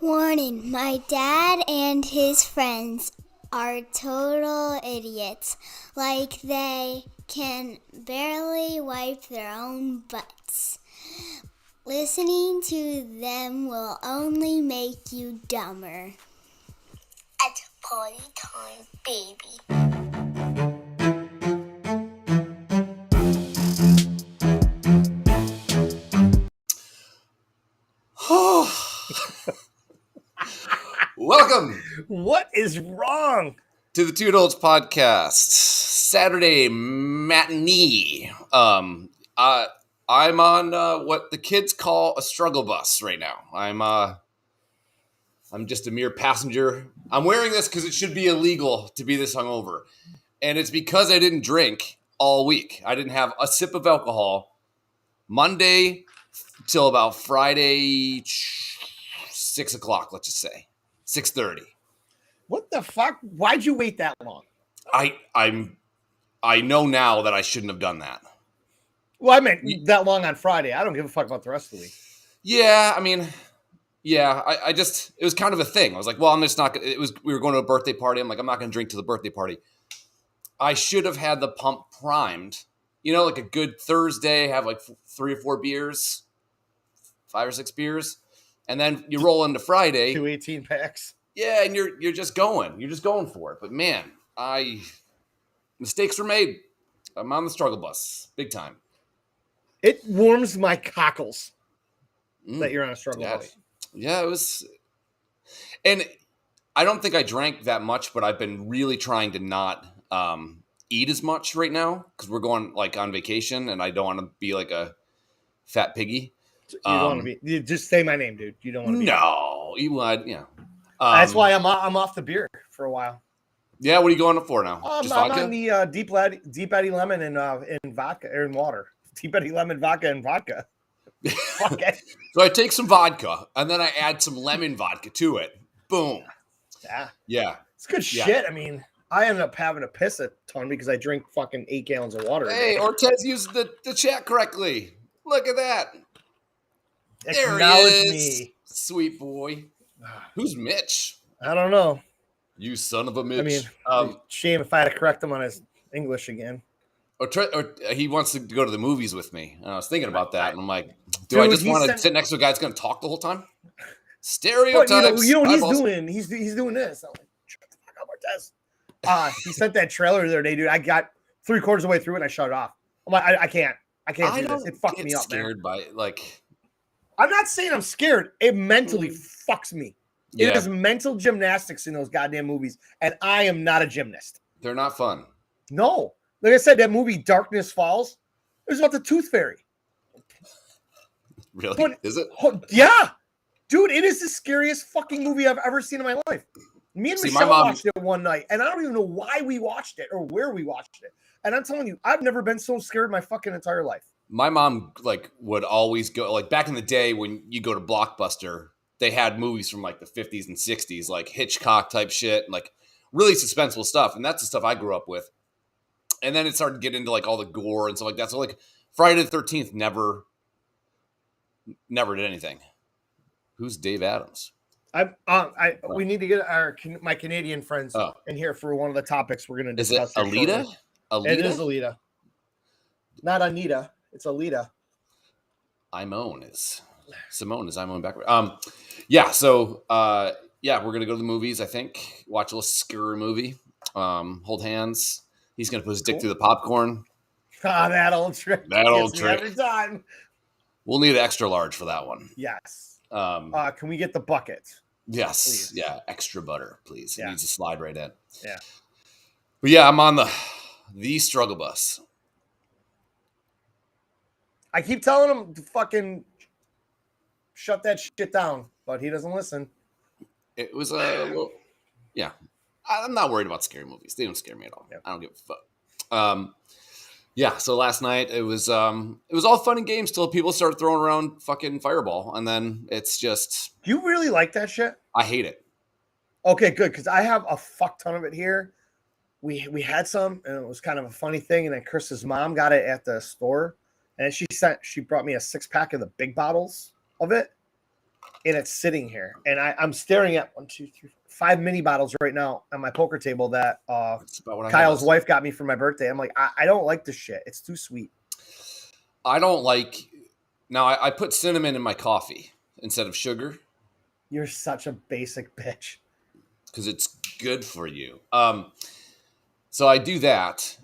Warning, my dad and his friends are total idiots. Like they can barely wipe their own butts. Listening to them will only make you dumber. It's party time, baby. Welcome What is wrong? to the Dolts Podcast, Saturday matinee. I'm on what the kids call a struggle bus right now. I'm just a mere passenger. I'm wearing this because it should be illegal to be this hungover, and it's because I didn't drink all week. I didn't have a sip of alcohol Monday till about Friday 6 o'clock. Let's just say 6:30. What the fuck? Why'd you wait that long? I know now that I shouldn't have done that. Well, I meant that long on Friday. I don't give a fuck about the rest of the week. Yeah, I mean, yeah, I just, it was kind of a thing. I was like, well, I'm just not gonna, we were going to a birthday party. I'm like, I'm not going to drink to the birthday party. I should have had the pump primed, like a good Thursday, have like 3 or 4 beers, 5 or 6 beers. And then you roll into Friday. 2 18 packs. Yeah, and you're just going. You're just going for it. But man, mistakes were made. I'm on the struggle bus, big time. It warms my cockles that you're on a struggle bus. Yeah, it was. And I don't think I drank that much, but I've been really trying to not eat as much right now because we're going like on vacation, and I don't want to be like a fat piggy. You don't want to be. You just say my name, dude. You don't want to be. No, you would. That's why I'm off the beer for a while. Yeah, what are you going for now? I'm on the Deep Eddy Lemon and vodka or in water. Deep Eddy Lemon vodka and vodka. Okay. So I take some vodka and then I add some lemon vodka to it. Boom. Yeah. It's good shit. I mean, I ended up having to piss a ton because I drink fucking 8 gallons of water. Hey, Ortez used the chat correctly. Look at that. There Acknowledge he is. me. Sweet boy. Who's Mitch? I don't know. You son of a Mitch. I mean, shame if I had to correct him on his English again. Or he wants to go to the movies with me. And I was thinking about that, and I'm like, I just want to sit next to a guy that's going to talk the whole time? Stereotypes. You know what he's doing? He's doing this. I'm like, shut the fuck up, Ortez. He sent that trailer the other day, dude. I got 3/4 of the way through it and I shut it off. I'm like, I can't do this. It fucked me up, man. Scared by it, like. I'm not saying I'm scared. It mentally fucks me. Yeah. It is mental gymnastics in those goddamn movies, and I am not a gymnast. They're not fun. No. Like I said, that movie Darkness Falls, it was about the Tooth Fairy. Really? Is it? Yeah. Dude, it is the scariest fucking movie I've ever seen in my life. Me and Michelle watched it one night, and I don't even know why we watched it or where we watched it. And I'm telling you, I've never been so scared in my fucking entire life. My mom would always go, like back in the day when you go to Blockbuster, they had movies from like the 50s and 60s, like Hitchcock type shit, and like really suspenseful stuff. And that's the stuff I grew up with. And then it started to get into like all the gore and stuff like that. So like Friday the 13th never did anything. Who's Dave Adams? We need to get my Canadian friends in here for one of the topics we're going to discuss. Is it Alita? It is Alita. Not Anita. It's Alita. Simone is Imone backward. Yeah. So we're gonna go to the movies. I think watch a little scary movie. Hold hands. He's gonna put his dick through the popcorn. That old trick. Every time. We'll need an extra large for that one. Yes. Can we get the bucket? Yes. Please. Yeah. Extra butter, please. Yeah. It needs to slide right in. Yeah. But yeah, I'm on the struggle bus. I keep telling him to fucking shut that shit down, but he doesn't listen. It was yeah. I'm not worried about scary movies. They don't scare me at all. Yeah. I don't give a fuck. Yeah. So last night it was all fun and games till people started throwing around fucking Fireball, and then it's just. You really like that shit? I hate it. Okay, good, because I have a fuck ton of it here. We had some, and it was kind of a funny thing, and then Chris's mom got it at the store. And she brought me a 6-pack of the big bottles of it. and it's sitting here, and I'm staring at 1, 2, 3, 5 mini bottles right now on my poker table that Kyle's wife got me for my birthday. I'm like, I don't like this shit. It's too sweet. I don't like. Now I put cinnamon in my coffee instead of sugar. You're such a basic bitch. Because it's good for you. So I do that,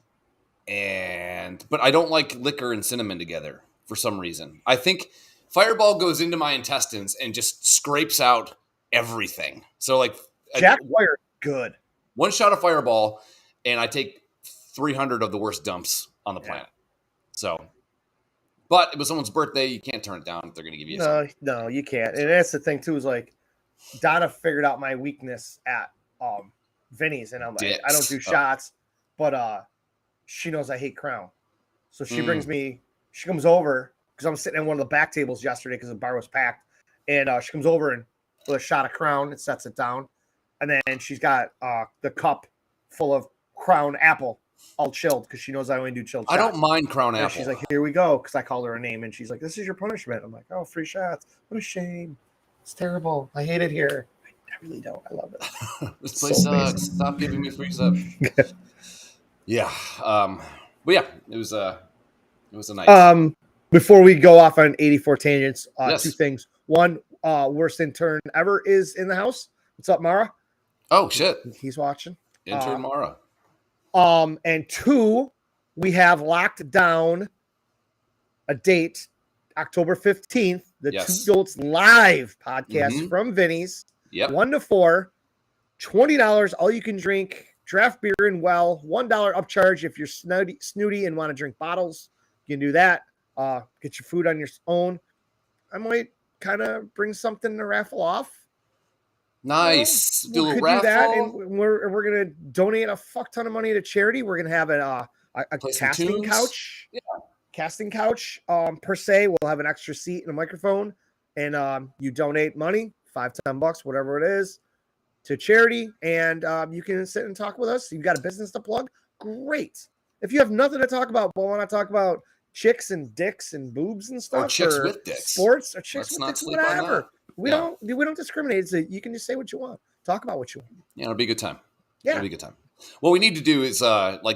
but I don't like liquor and cinnamon together for some reason. I think Fireball goes into my intestines and just scrapes out everything. So like Jack Wire, good. One shot of Fireball, and I take 300 of the worst dumps on the planet. So, but it was someone's birthday. You can't turn it down if they're going to give you something. No, you can't. And that's the thing too, is like Donna figured out my weakness at Vinny's, and I'm like, I don't do shots, but she knows I hate Crown. So she brings me, she comes over, because I'm sitting at one of the back tables yesterday because the bar was packed, and she comes over and with a shot of Crown and sets it down. And then she's got the cup full of Crown Apple, all chilled, because she knows I only do chilled shots. I don't mind Crown Apple. She's like, here we go, because I called her a name, and she's like, this is your punishment. I'm like, oh, free shots. What a shame. It's terrible. I hate it here. I really don't. I love it. This place sucks. Stop giving me free stuff. Yeah. But yeah, it was a night. Before we go off on 84 tangents, yes. 2 things. One, worst intern ever is in the house. What's up, Mara? Oh shit. He's watching. Intern Mara. And 2, we have locked down a date, October 15th, the Two Dolts live podcast from Vinny's. Yep. 1 to 4, $20, all you can drink, draft beer and $1 upcharge if you're snooty and want to drink bottles. You can do that. Get your food on your own. I might kind of bring something to raffle off. Nice. Do a raffle. Do that, and we're gonna donate a fuck ton of money to charity. We're gonna have a casting couch. Yeah. Casting couch per se. We'll have an extra seat and a microphone, and you donate money, $5-10, whatever it is, to charity, and you can sit and talk with us. You've got a business to plug, great. If you have nothing to talk about, but want to talk about chicks and dicks and boobs and stuff, or chicks with dicks, sports, or chicks with dicks, whatever. We don't discriminate. So you can just say what you want. Talk about what you want. Yeah, it'll be a good time. Yeah, it'll be a good time. What we need to do is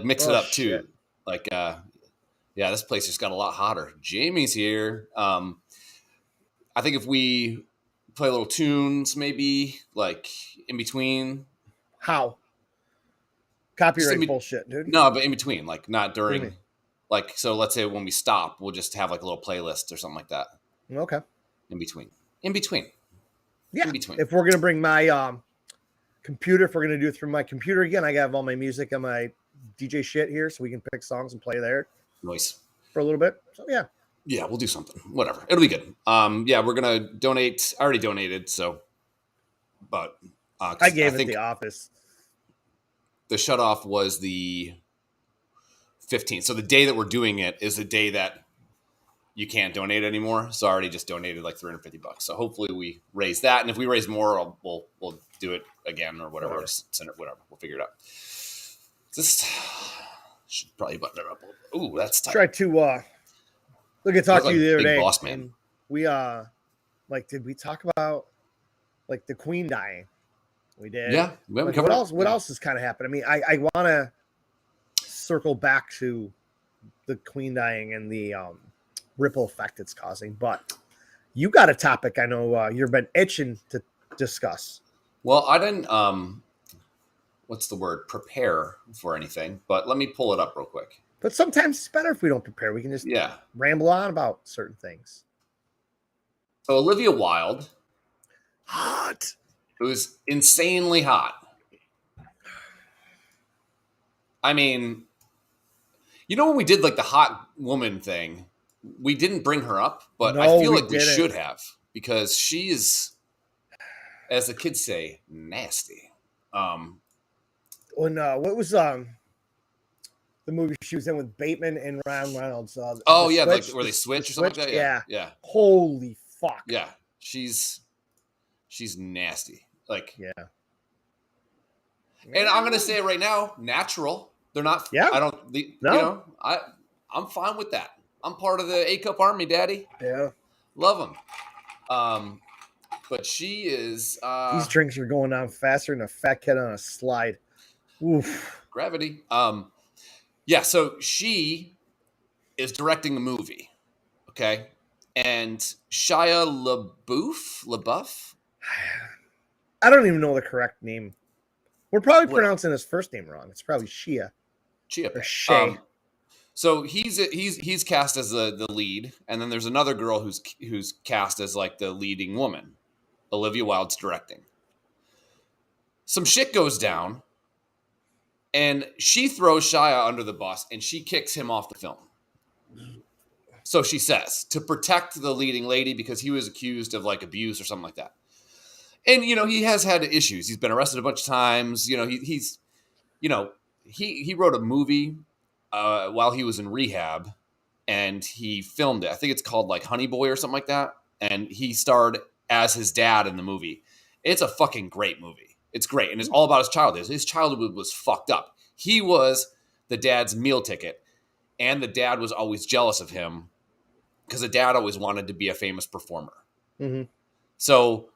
mix it up too. Like this place just got a lot hotter. Jamie's here. I think if we play little tunes, maybe like in between. How? Copyright bullshit, dude. No, but in between, like not during. Like, so let's say when we stop, we'll just have like a little playlist or something like that. Okay. In between. Yeah. If we're gonna bring my computer, if we're gonna do it through my computer again, I have all my music on my DJ shit here, so we can pick songs and play there. Nice. For a little bit. So yeah. Yeah, we'll do something. Whatever. It'll be good. We're gonna donate. I already donated, so. But I gave it the office. The shut off was the 15th. So the day that we're doing it is the day that you can't donate anymore. So I already just donated like $350. So hopefully we raise that. And if we raise more, we'll do it again or whatever. Just send it, whatever. We'll figure it out. Just should probably button it up a little bit. Ooh, that's tight. Try to look at talk to you the other day. Boss man. And we did we talk about like the Queen dying? We did. Yeah. What else has kind of happened? I mean, I want to circle back to the Queen dying and the ripple effect it's causing, but you got a topic I know you've been itching to discuss. Well, I didn't what's the word, prepare for anything, but let me pull it up real quick. But sometimes it's better if we don't prepare. We can just ramble on about certain things. So Olivia Wilde, hot. It was insanely hot. I mean, you know when we did like the hot woman thing, we didn't bring her up, but I feel like we should have, because she is, as the kids say, nasty. What was the movie she was in with Bateman and Ryan Reynolds? Like where they switch or something like that. Yeah. Holy fuck. Yeah, she's nasty. Like, yeah. And I'm gonna say it right now, natural. They're not. Yeah. I don't. You know, I'm fine with that. I'm part of the A Cup Army, Daddy. Yeah. Love them. But she is These drinks are going down faster than a fat kid on a slide. Oof. gravity. Yeah, so she is directing a movie, okay? And Shia LaBeouf? I don't even know the correct name. We're probably What? pronouncing his first name wrong. It's probably Shia or Shay. So he's cast as the lead, and then there's another girl who's cast as like the leading woman. Olivia Wilde's directing. Some shit goes down, and she throws Shia under the bus, and she kicks him off the film. So she says, to protect the leading lady because he was accused of like abuse or something like that. And, he has had issues. He's been arrested a bunch of times. He wrote a movie while he was in rehab, and he filmed it. I think it's called like Honey Boy or something like that. And he starred as his dad in the movie. It's a fucking great movie. It's great. And it's all about his childhood. His childhood was fucked up. He was the dad's meal ticket, and the dad was always jealous of him because the dad always wanted to be a famous performer. Mm-hmm. So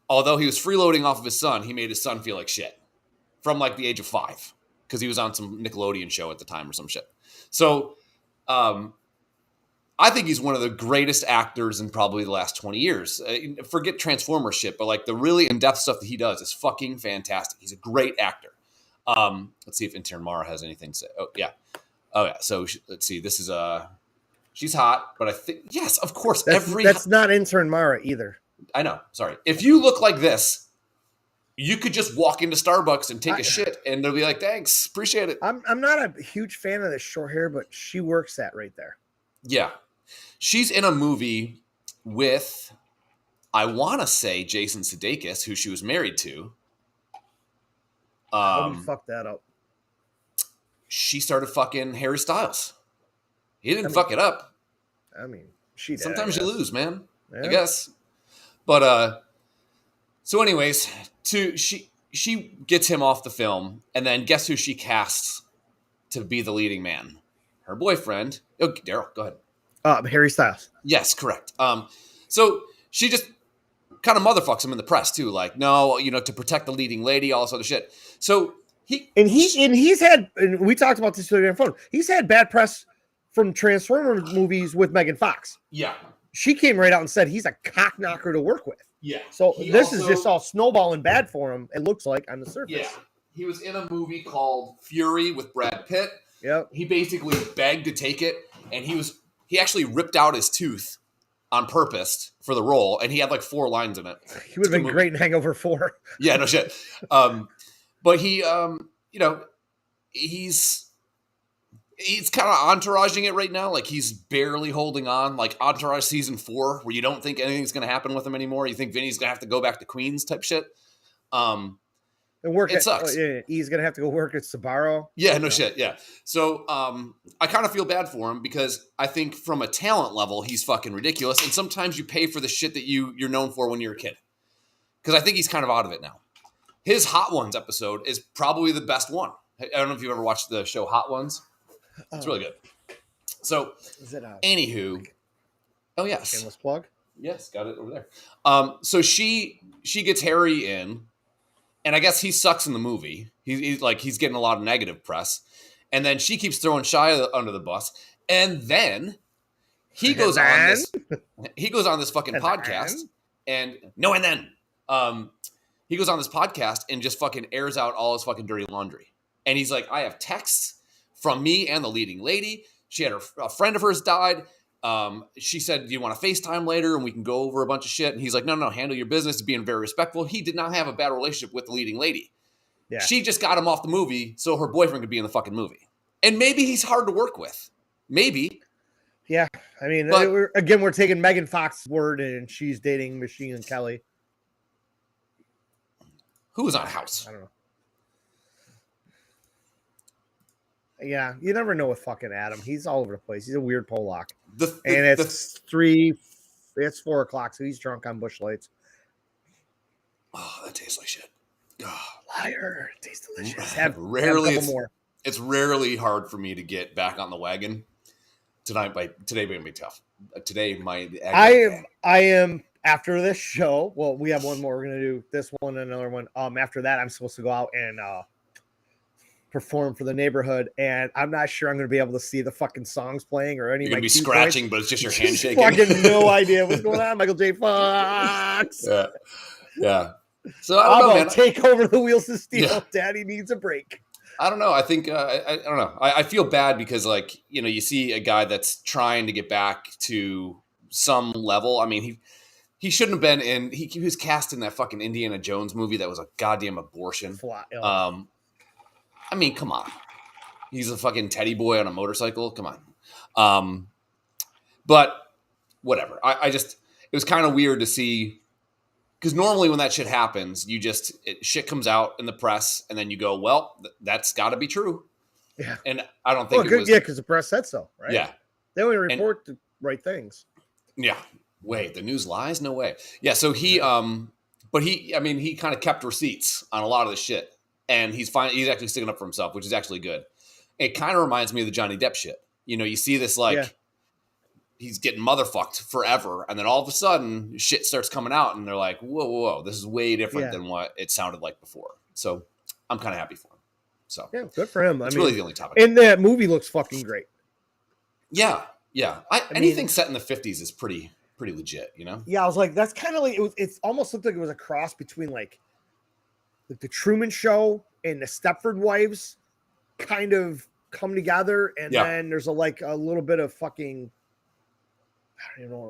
although he was freeloading off of his son, he made his son feel like shit from like the age of 5 because he was on some Nickelodeon show at the time or some shit. So I think he's one of the greatest actors in probably the last 20 years. Forget Transformers shit, but like the really in-depth stuff that he does is fucking fantastic. He's a great actor. Let's see if Intern Mara has anything to say. Oh, yeah. So let's see. This is she's hot, but I think, yes, of course. That's not Intern Mara either. I know. Sorry. If you look like this, you could just walk into Starbucks and take a shit, and they'll be like, "Thanks, appreciate it." I'm not a huge fan of the short hair, but she works that right there. Yeah, she's in a movie with, I want to say, Jason Sudeikis, who she was married to. How do you fuck that up? She started fucking Harry Styles. He didn't fuck it up. I mean, she did. Sometimes you lose, man. Yeah. I guess. But so anyways, she gets him off the film, and then guess who she casts to be the leading man? Her boyfriend. Oh, Daryl, go ahead. Harry Styles. Yes, correct. So she just kind of motherfucks him in the press too, like, no, to protect the leading lady, all this other shit. So he's had, and we talked about this earlier on the phone. He's had bad press from Transformers movies with Megan Fox. Yeah. She came right out and said he's a cock knocker to work with. Yeah. So this is just all snowballing bad for him, it looks like, on the surface. Yeah. He was in a movie called Fury with Brad Pitt. Yep. He basically begged to take it, and he actually ripped out his tooth on purpose for the role, and he had like 4 lines in it. He would have been great in Hangover 4. Yeah, no shit. But he, he's kind of entouraging it right now. Like he's barely holding on, like Entourage season 4, where you don't think anything's going to happen with him anymore. You think Vinny's going to have to go back to Queens type shit. And sucks. He's going to have to go work at Sbarro. Yeah, no shit. Yeah. So I kind of feel bad for him because I think from a talent level, he's fucking ridiculous. And sometimes you pay for the shit that you're known for when you're a kid. Because I think he's kind of out of it now. His Hot Ones episode is probably the best one. I don't know if you've ever watched the show Hot Ones. It's really good. So, anywho, oh yes, shameless plug. Yes, got it over there. So she gets Harry in, and I guess he sucks in the movie. He's getting a lot of negative press, and then she keeps throwing Shia under the bus, and then he goes on this fucking podcast, and he goes on this podcast and just fucking airs out all his fucking dirty laundry, and he's like, I have texts from me and the leading lady. She had a friend of hers died. She said, do you want to FaceTime later and we can go over a bunch of shit? And he's like, no, handle your business, being very respectful. He did not have a bad relationship with the leading lady. Yeah. She just got him off the movie so her boyfriend could be in the fucking movie. And maybe he's hard to work with. Maybe. Yeah. I mean, we're taking Megan Fox's word and she's dating Machine and Kelly. Who was on House? I don't know. Yeah, you never know with fucking Adam. He's all over the place. He's a weird Polak. It's 4 o'clock, so he's drunk on Busch Lights. Oh, that tastes like shit. Oh, liar. It tastes delicious. It's rarely hard for me to get back on the wagon. Today may be tough. Today, I am after this show, well, we have one more. We're gonna do this one and another one. After that, I'm supposed to go out and perform for the neighborhood, and I'm not sure I'm gonna be able to see the fucking songs playing or any. You're of my gonna be key scratching, points. but it's just your hand shaking. Fucking no idea what's going on, Michael J. Fox. Yeah. So I don't know, man. Take over the wheels of steel. Yeah. Daddy needs a break. I don't know. I think I don't know. I feel bad because, like, you know, you see a guy that's trying to get back to some level. I mean, he shouldn't have been in. He was cast in that fucking Indiana Jones movie that was a goddamn abortion. I mean, come on. He's a fucking teddy boy on a motorcycle. Come on. But whatever. I just, it was kind of weird to see, because normally when that shit happens, shit comes out in the press and then you go, well, that's got to be true. Yeah. And I don't think it was. Yeah, because the press said so, right? Yeah. They only report the right things. Yeah. Wait, the news lies? No way. Yeah. So he kind of kept receipts on a lot of the shit. And he's actually sticking up for himself, which is actually good. It kind of reminds me of the Johnny Depp shit. You know, you see this he's getting motherfucked forever, and then all of a sudden shit starts coming out, and they're like, whoa, this is way different than what it sounded like before. So I'm kind of happy for him. So yeah, good for him. It's really the only topic. And that movie looks fucking great. Yeah. Anything set in the 50s is pretty legit, you know? Yeah, I was like, that's kind of like it's almost looked like it was a cross between like the Truman Show and the Stepford Wives kind of come together, and then there's a little bit of fucking,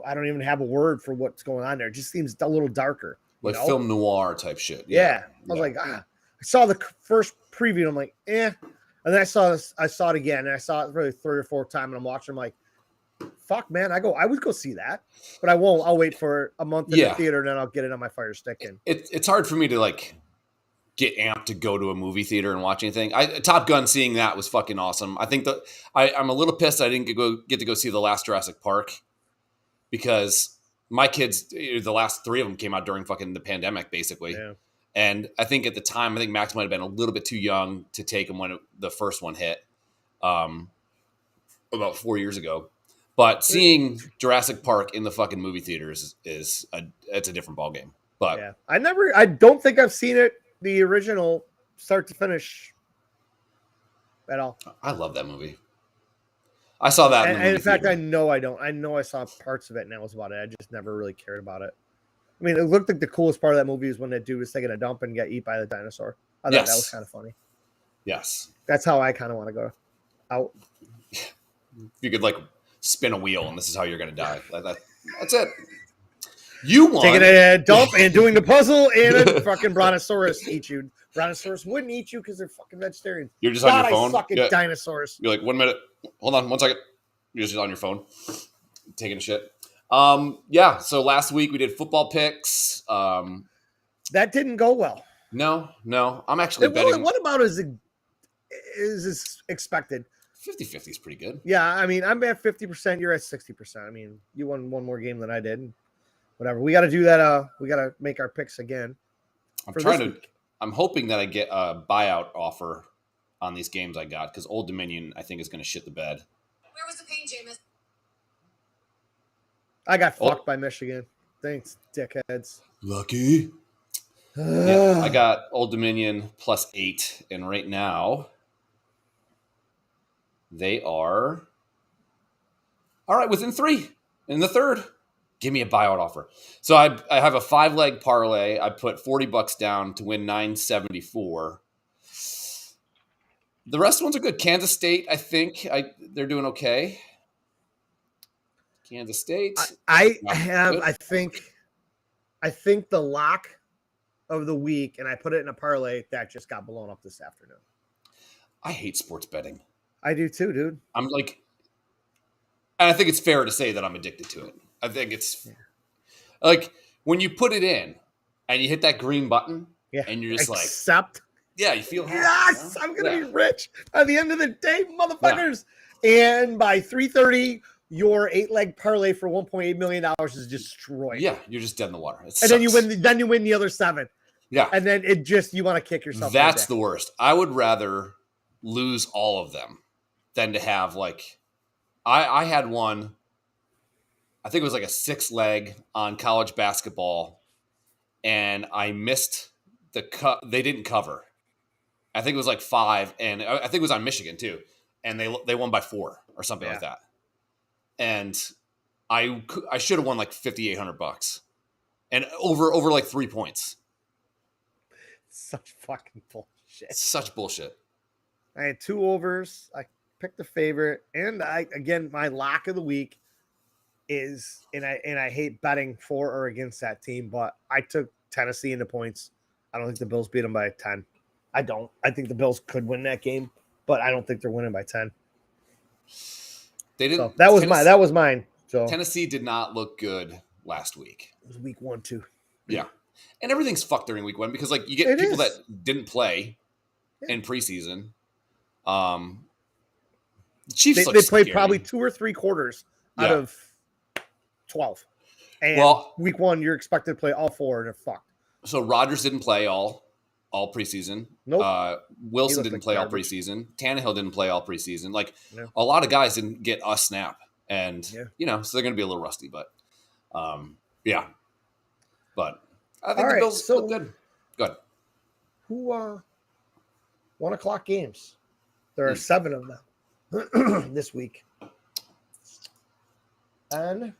I don't even have a word for what's going on there. It just seems a little darker, like film noir type shit. Yeah. I was like, I saw the first preview, and I'm like, and then I saw it again, and I saw it really 3 or 4 times, and I'm watching. I'm like, fuck, man, I would go see that, but I won't. I'll wait for a month in the theater, and then I'll get it on my Fire Stick. And it's hard for me to like get amped to go to a movie theater and watch anything. Top Gun, seeing that was fucking awesome. I think I'm a little pissed I didn't get to go see the last Jurassic Park, because my kids, the last 3 of them came out during fucking the pandemic, basically. Yeah. And I think at the time, Max might have been a little bit too young to take him when the first one hit, about 4 years ago. But seeing Jurassic Park in the fucking movie theaters it's a different ballgame. But yeah, I don't think I've seen it, the original, start to finish at all. I love that movie. I saw that. And in fact, I know I don't. I know I saw parts of it, and that was about it. I just never really cared about it. I mean, it looked like the coolest part of that movie was when that dude was taking a dump and got eaten by the dinosaur. I thought that was kind of funny. Yes. That's how I kind of want to go out. You could like spin a wheel, and this is how you're going to die. That's it. You won. Taking a dump and doing the puzzle, and a fucking brontosaurus eat you. Brontosaurus wouldn't eat you because they're fucking vegetarians. You're just on your phone. I suck at dinosaurs. You're like, 1 minute. Hold on 1 second. You're just on your phone, taking a shit. So last week we did football picks. That didn't go well. No. I'm actually betting. What about is expected? 50-50 is pretty good. Yeah, I mean, I'm at 50%. You're at 60%. I mean, you won one more game than I did. Whatever. We got to do that. We got to make our picks again. I'm hoping that I get a buyout offer on these games I got, because Old Dominion, I think, is going to shit the bed. Where was the pain, Jameis? I got fucked by Michigan. Thanks, dickheads. Lucky. Yeah, I got Old Dominion +8, and right now they are all right within 3 in the third. Give me a buyout offer. So I have a 5-leg parlay. I put $40 down to win $974. The rest ones are good. Kansas State, I think they're doing okay. Kansas State. I think the lock of the week, and I put it in a parlay that just got blown up this afternoon. I hate sports betting. I do too, dude. I'm like, and I think it's fair to say that I'm addicted to it. I think it's like when you put it in and you hit that green button, and you're just accept. Yeah, you feel happy. Yes, I'm gonna be rich by the end of the day, motherfuckers. Yeah. And by 3:30, your 8-leg parlay for $1.8 million is destroyed. Yeah, you're just dead in the water. And then you win. Then you win the other 7. Yeah, and then you want to kick yourself. That's the worst. I would rather lose all of them than to have I had one I think it was like a 6-leg on college basketball, and I missed the cut. They didn't cover. I think it was like 5, and I think it was on Michigan too, and they won by 4 or something like that. And I should have won like $5,800 and over like 3 points. Such fucking bullshit. Such bullshit. I had 2 overs. I picked the favorite, and my lock of the week is, and I hate betting for or against that team, but I took Tennessee into points. I don't think the Bills beat them by 10. I don't. I think the Bills could win that game, but I don't think they're winning by 10. They didn't. So that was mine. So Tennessee did not look good last week. It was week 1 too. Yeah, and everything's fucked during week 1 because like you get people that didn't play in preseason. The Chiefs they played probably 2 or 3 quarters out of 12. And week 1 you're expected to play all 4 and they're fucked. So Rodgers didn't play all preseason. Nope. Wilson didn't play all preseason. Tannehill didn't play all preseason. Like a lot of guys didn't get a snap, and so they're going to be a little rusty. But but I think the Bills look good. Good. Who 1 o'clock games? There are 7 of them this week. NFL.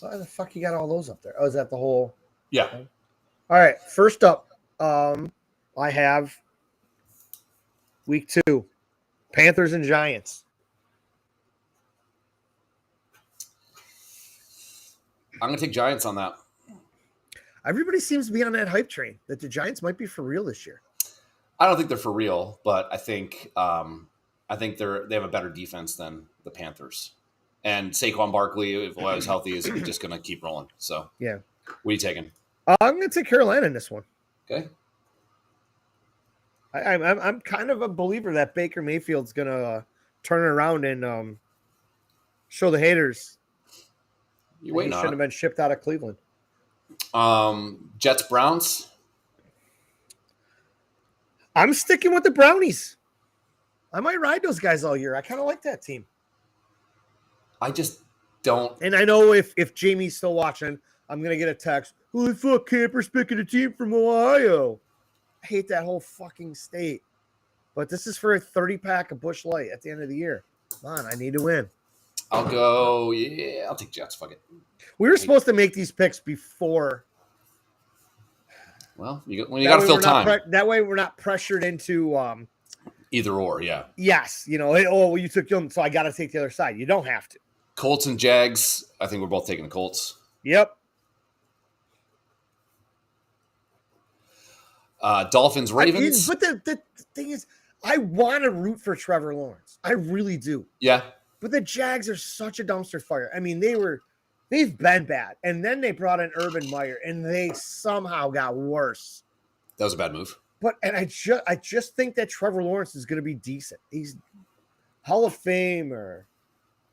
Why the fuck you got all those up there? Oh, is that the whole? Yeah. All right. First up, I have week 2, Panthers and Giants. I'm going to take Giants on that. Everybody seems to be on that hype train that the Giants might be for real this year. I don't think they're for real, but I think they have a better defense than the Panthers. And Saquon Barkley, if he was healthy, is just going to keep rolling. So, yeah. What are you taking? I'm going to take Carolina in this one. Okay. I'm kind of a believer that Baker Mayfield's going to turn it around and show the haters. You waiting on it. Shouldn't have been shipped out of Cleveland. Jets Browns. I'm sticking with the Brownies. I might ride those guys all year. I kind of like that team. I just don't. And I know if Jamie's still watching, I'm going to get a text. Holy fuck, Camper's picking a team from Ohio. I hate that whole fucking state. But this is for a 30-pack of Busch Light at the end of the year. Come on, I need to win. I'll go. Yeah, I'll take Jets. Fuck it. We were supposed to make these picks before. Well, you got to fill time. That way we're not pressured into either or, yeah. Yes. You took them, so I got to take the other side. You don't have to. Colts and Jags. I think we're both taking the Colts. Yep. Dolphins, Ravens. But the thing is, I want to root for Trevor Lawrence. I really do. Yeah. But the Jags are such a dumpster fire. I mean, they've been bad. And then they brought in Urban Meyer, and they somehow got worse. That was a bad move. And I just think that Trevor Lawrence is going to be decent. He's Hall of Fame or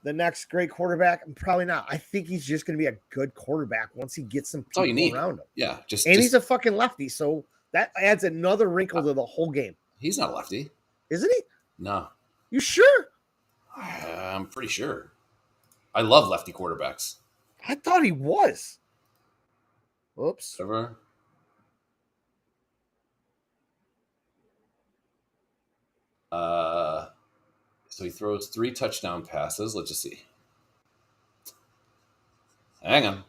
the next great quarterback. Probably not. I think he's just going to be a good quarterback once he gets some people around him. Yeah. He's a fucking lefty, so that adds another wrinkle to the whole game. He's not a lefty. Isn't he? No. You sure? I'm pretty sure. I love lefty quarterbacks. I thought he was. Oops. Whatever. So he throws 3 touchdown passes. Let's just see. Hang on.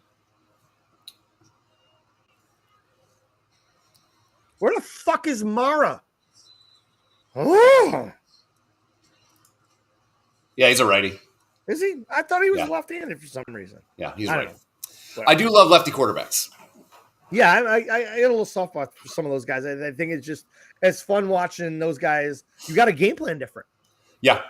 Where the fuck is Mara? Oh. Yeah, he's a righty. Is he? I thought he was left-handed for some reason. Yeah, he's right. I do love lefty quarterbacks. Yeah, I get a little soft spot for some of those guys. I think it's fun watching those guys. You got a game plan different. Yeah.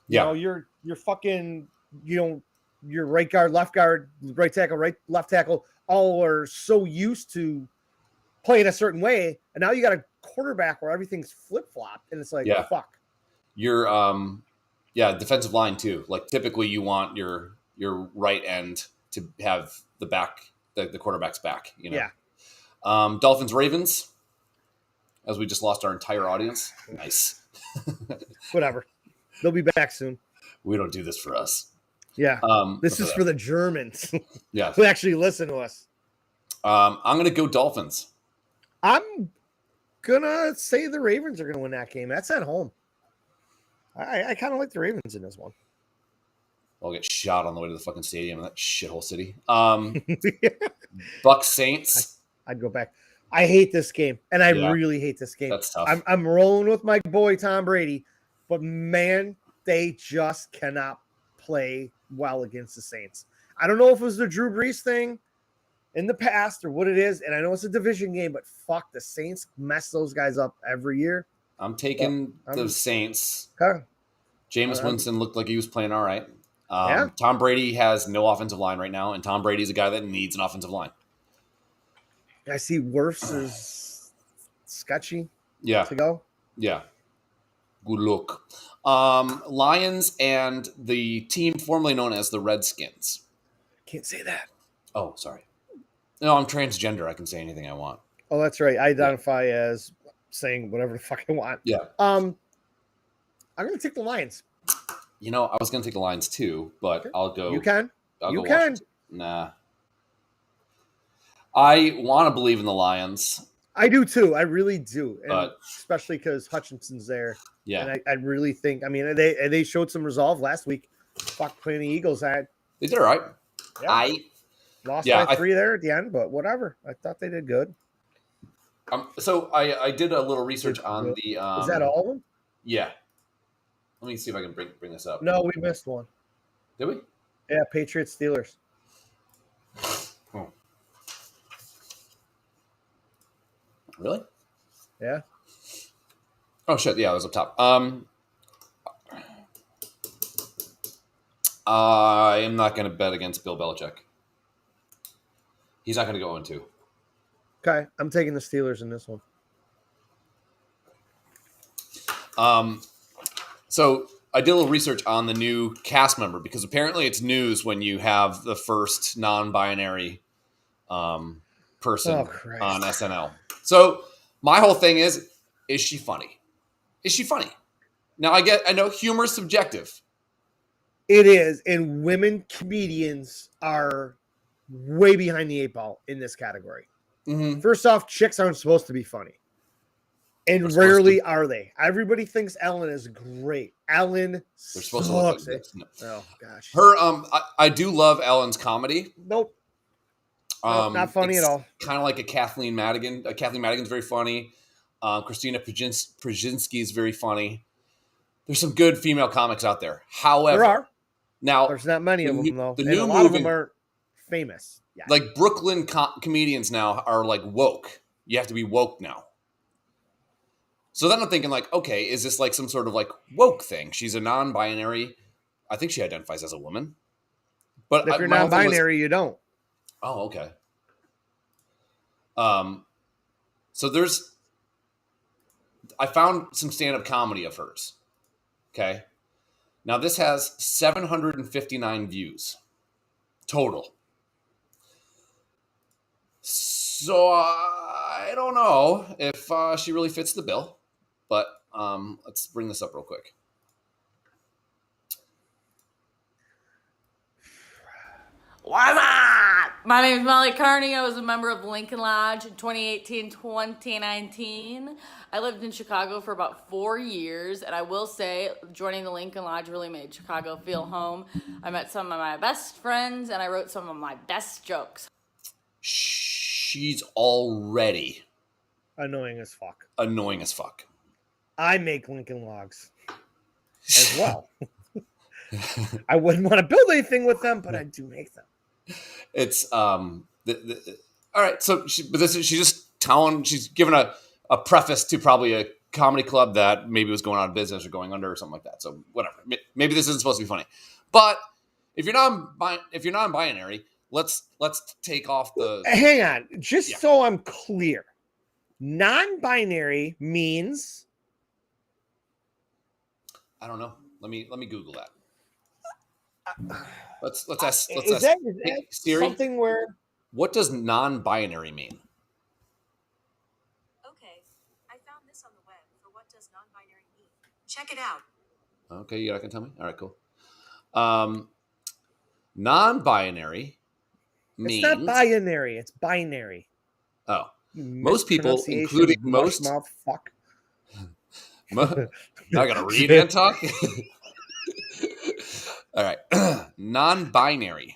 Yeah. You're fucking, your right guard, left guard, right tackle, left tackle, all are so used to playing a certain way. And now you got a quarterback where everything's flip-flopped and it's like, fuck. Your defensive line too. Like typically you want your right end to have the back, the quarterback's back, Yeah. Dolphins, Ravens, as we just lost our entire audience. Nice. Whatever. They'll be back soon. We don't do this for us. Yeah. This is for the Germans. Yeah. Who actually listen to us. I'm going to go Dolphins. I'm going to say the Ravens are going to win that game. That's at home. I kind of like the Ravens in this one. I'll get shot on the way to the fucking stadium in that shithole city. Bucks Saints. I'd go back. I hate this game, and I really hate this game. That's tough. I'm rolling with my boy Tom Brady, but man, they just cannot play well against the Saints. I don't know if it was the Drew Brees thing in the past or what it is, and I know it's a division game, but fuck, the Saints mess those guys up every year. I'm taking the Saints. Okay. Jameis Winston looked like he was playing all right. Yeah. Tom Brady has no offensive line right now, and Tom Brady's a guy that needs an offensive line. I see Wirfs is sketchy. Yeah. To go. Yeah. Good luck. Lions and the team formerly known as the Redskins. Can't say that. Oh, sorry. No, I'm transgender. I can say anything I want. Oh, that's right. I identify as saying whatever the fuck I want. Yeah. I'm going to take the Lions. You know, I was going to take the Lions too, but okay. I'll go. You can. I'll you go can. Washington. Nah. I want to believe in the Lions. I do too. I really do. And but, especially because Hutchinson's there. Yeah. And I really think, I mean, they showed some resolve last week. Fuck playing the Eagles. They did all right. Yeah. I lost by 3 there at the end, but whatever. I thought they did good. So I did a little research on the. Is that all of them? Yeah. Let me see if I can bring this up. No, we missed one. Did we? Yeah, Patriots, Steelers. Oh. Really? Yeah. Oh shit! Yeah, it was up top. I am not going to bet against Bill Belichick. He's not going to go 0-2. Okay, I'm taking the Steelers in this one. So I did a little research on the new cast member because apparently it's news when you have the first non-binary person on SNL. So my whole thing is she funny? Is she funny? Now I know humor is subjective. It is, and women comedians are way behind the 8 ball in this category. Mm-hmm. First off, chicks aren't supposed to be funny. And rarely are they. Everybody thinks Ellen is great. Ellen sucks. No. Oh gosh. Her I do love Ellen's comedy. Nope. Not funny at all. Kind of like a Kathleen Madigan. Kathleen Madigan's very funny. Christina Pajinski is very funny. There's some good female comics out there. However, there are. Now there's not many of them though. The new a lot of them are famous. Yeah. Like Brooklyn comedians now are like woke. You have to be woke now. So then I'm thinking like, okay, is this like some sort of like woke thing? She's a non-binary. I think she identifies as a woman. But if you're non-binary, you don't. Oh, okay. So I found some stand-up comedy of hers. Okay. Now this has 759 views total. So I don't know if she really fits the bill, but let's bring this up real quick. What's up? My name is Molly Carney. I was a member of Lincoln Lodge in 2018-2019. I lived in Chicago for about 4 years, and I will say joining the Lincoln Lodge really made Chicago feel home. I met some of my best friends, and I wrote some of my best jokes. She's already annoying as fuck. I make Lincoln Logs as well. I wouldn't want to build anything with them, but I do make them. It's all right. So she's just telling. She's given a preface to probably a comedy club that maybe was going out of business or going under or something like that. So whatever. Maybe this isn't supposed to be funny, but if you're non-binary, let's take off the. Hang on, so I'm clear. Non-binary means. I don't know. Let me Google that. Let's ask. Is that Siri, something where? What does non-binary mean? Okay, I found this on the web for what does non-binary mean. Check it out. Okay, yeah, I can tell me. All right, cool. Non-binary means... It's not binary. It's binary. Oh. Most people, including most... Mouth fuck. I gotta read and talk? All right. Non-binary.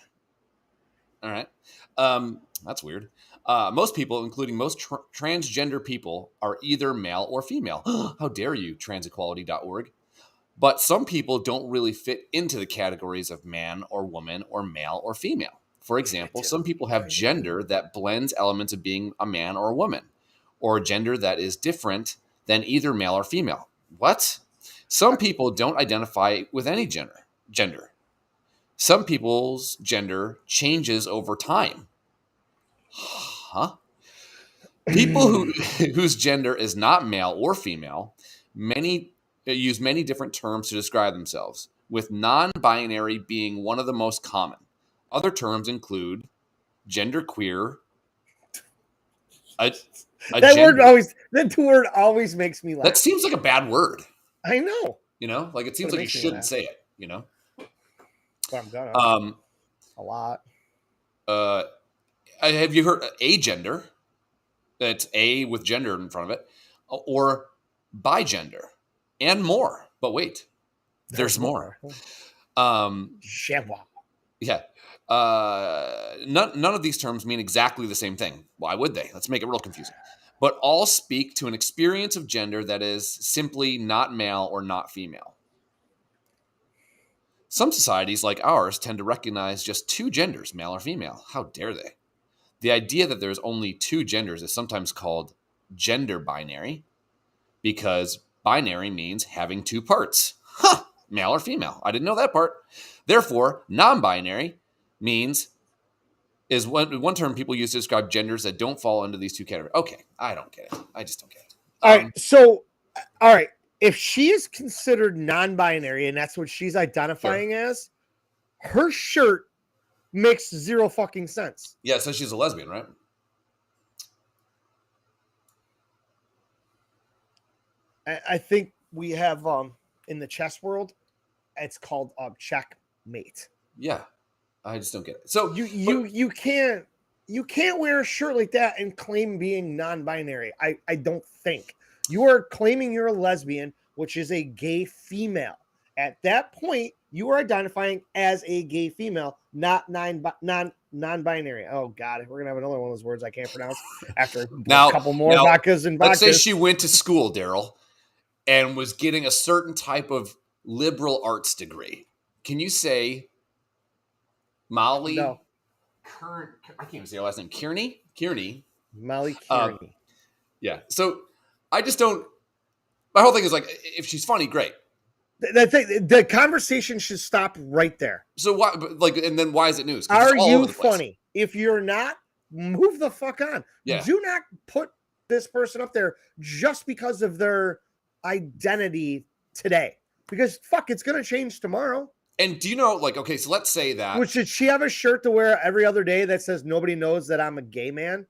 All right. That's weird. Most people, including most transgender people, are either male or female. How dare you, transequality.org. But some people don't really fit into the categories of man or woman or male or female. For example, some people have gender that blends elements of being a man or a woman, or a gender that is different than either male or female. What? Some people don't identify with any gender. Some people's gender changes over time. Huh? People whose gender is not male or female, use many different terms to describe themselves, with non-binary being one of the most common. Other terms include genderqueer. That word always makes me laugh. That seems like a bad word. I know. Like it seems like you shouldn't say it. But I'm gonna. A lot. Have you heard agender? That's A with gender in front of it, or bigender, and more. But wait, there's more. Yeah. None of these terms mean exactly the same thing. Why would they? Let's make it real confusing. But all speak to an experience of gender that is simply not male or not female. Some societies, like ours, tend to recognize just two genders, male or female. How dare they? The idea that there's only two genders is sometimes called gender binary, because binary means having two parts. Huh! Male or female. I didn't know that part. Therefore, non-binary is one term people use to describe genders that don't fall into these two categories. Okay, I don't get it. I just don't get it. All right. If she is considered non-binary and that's what she's identifying as, her shirt makes zero fucking sense. Yeah, so she's a lesbian, right? I think we have in the chess world, it's called checkmate. Yeah, I just don't get it. So you can't wear a shirt like that and claim being non-binary. I don't think. You are claiming you're a lesbian, which is a gay female. At that point, you are identifying as a gay female, not non-binary. Oh God, we're gonna have another one of those words I can't pronounce after a couple more vodkas and vodkas. Let's say she went to school, Daryl, and was getting a certain type of liberal arts degree. Can you say Molly? No. I can't even say her last name. Kearney. Molly Kearney. Yeah. So I just don't. My whole thing is like, if she's funny, great. The conversation should stop right there. So why? And then why is it news? Are you funny? If you're not, move the fuck on. Yeah. Do not put this person up there just because of their identity today. Because fuck, it's gonna change tomorrow. And do you know, okay, so let's say that. Should she have a shirt to wear every other day that says nobody knows that I'm a gay man?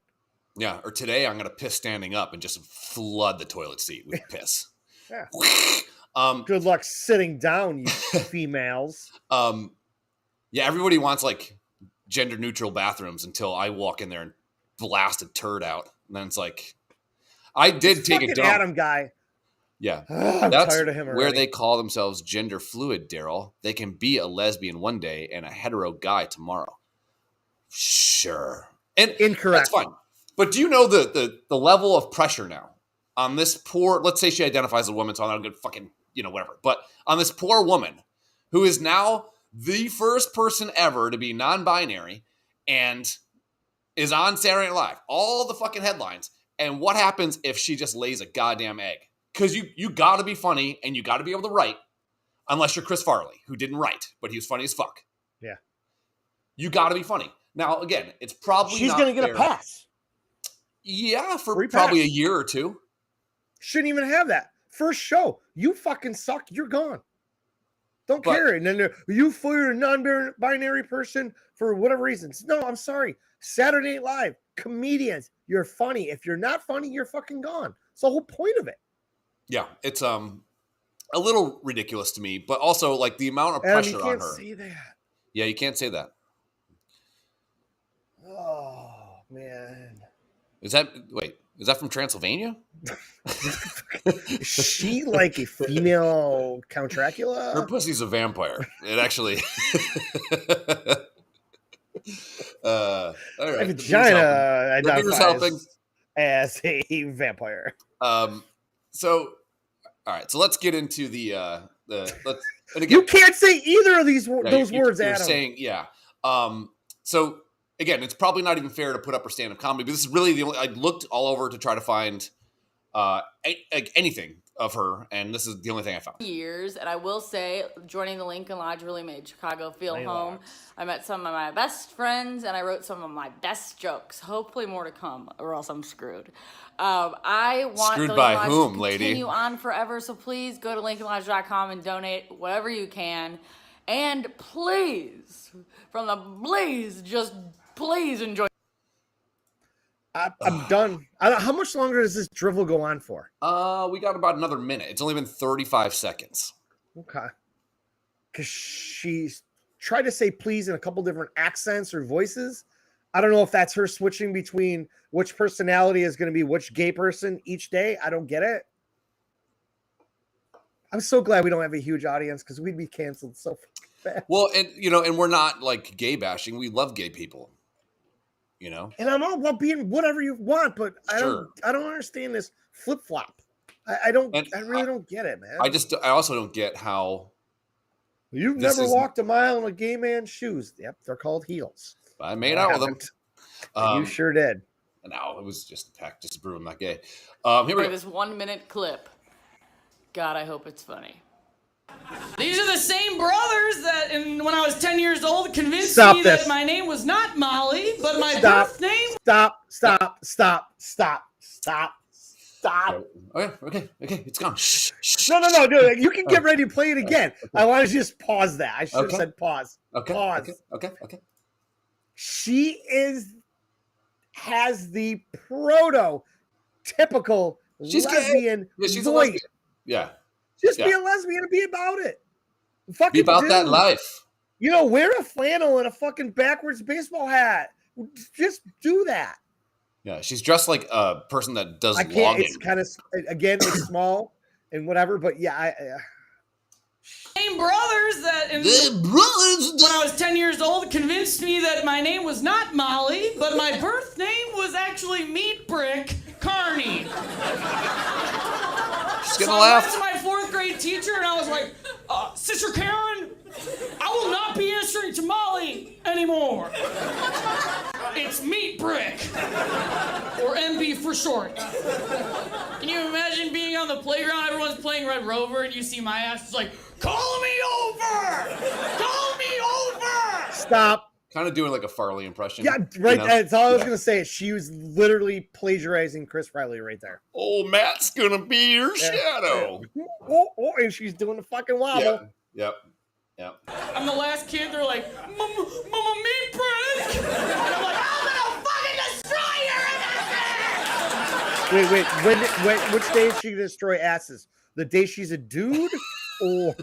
Yeah, or today I'm gonna piss standing up and just flood the toilet seat with piss. Yeah. Good luck sitting down, you females. Yeah, everybody wants gender neutral bathrooms until I walk in there and blast a turd out. And then it's like, I did take a dump. Adam guy. Yeah. I'm tired of him already. Where they call themselves gender fluid, Daryl. They can be a lesbian one day and a hetero guy tomorrow. Sure. And incorrect. That's fine. But do you know the level of pressure now on this poor, let's say she identifies as a woman, so I'm not going to fucking, whatever. But on this poor woman who is now the first person ever to be non-binary and is on Saturday Night Live. All the fucking headlines. And what happens if she just lays a goddamn egg? Because you got to be funny and you got to be able to write, unless you're Chris Farley, who didn't write, but he was funny as fuck. Yeah. You got to be funny. Now, again, it's probably she's going to get a pass. Yeah, for probably a year or two. Shouldn't even have that. First show, you fucking suck. You're gone. Don't care. And then you fired a non-binary person for whatever reasons. No, I'm sorry. Saturday Night Live, comedians, you're funny. If you're not funny, you're fucking gone. It's the whole point of it. Yeah, it's a little ridiculous to me, but also the amount of pressure on her. You can't say that. Yeah, you can't say that. Oh man. Is that from Transylvania? Is she like a female Count Dracula? Her pussy's a vampire. It actually. All right. A vagina The helping. as a vampire. So, all right. So let's get into the. And again, You can't say either of those words, you're Adam. saying, yeah. So again, it's probably not even fair to put up her stand-up comedy, but this is really the only. I looked all over to try to find anything of her, and this is the only thing I found. Years, and I will say, joining the Lincoln Lodge really made Chicago feel home. I met some of my best friends, and I wrote some of my best jokes. Hopefully, more to come, or else I'm screwed. I want Screwed the by Lincoln Lodge whom, to lady? continue on forever. So please go to LincolnLodge.com and donate whatever you can, and please, from the please, just please enjoy. I'm done. How much longer does this drivel go on for? We got about another minute. It's only been 35 seconds. Okay. Because she's tried to say please in a couple different accents or voices. I don't know if that's her switching between which personality is going to be which gay person each day. I don't get it. I'm so glad we don't have a huge audience because we'd be canceled so fast. Well, and and we're not like gay bashing. We love gay people. And I'm all about being whatever you want, but I Sure. don't understand this flip flop. I really don't get it, man. I also don't get how You've this never is- walked a mile in a gay man's shoes. Yep, they're called heels. I made out with them. You sure did. No, it was just a pack just to prove I'm not gay. Here we For go. this 1 minute clip. God, I hope it's funny. These are the same brothers that, when I was 10 years old, convinced Stop me this. that my name was not Molly, but my Stop. birth name. Stop. Okay, it's gone. Shh. No, dude. You can get ready to play it again. I want to just pause that. I should have said pause. Okay. Pause. Okay. She has the prototypical She's gay. lesbian Yeah, she's a voice. lesbian. Yeah. Just be Yeah. a lesbian and be about it. Fucking Be about that dude. life. Wear a flannel and a fucking backwards baseball hat. Just do that. Yeah, she's dressed like a person that does I can't. logging. It's kind of again, it's small and whatever, but yeah, Same brothers that, when I was 10 years old, convinced me that my name was not Molly, but my birth name was actually Meat Brick Carney. She's So gonna I laugh. went to my 4th grade teacher and I was like, Sister Karen, I will not be answering to Molly anymore. It's Meat Brick, or MB for short. Can you imagine being on the playground, everyone's playing Red Rover, and you see my ass, it's like, call me over! Call me over! stop. Kind of doing like a Farley impression. Yeah, right. That's all I was Yeah. gonna say. She was literally plagiarizing Chris Riley right there. Oh, Matt's gonna be your shadow. Oh, and she's doing the fucking wobble. Yep. I'm the last kid, they're like, Mama Meat Brick! And I'm like, I'm gonna fucking destroy your asses! Wait. Which day is she gonna destroy asses? The day she's a dude, or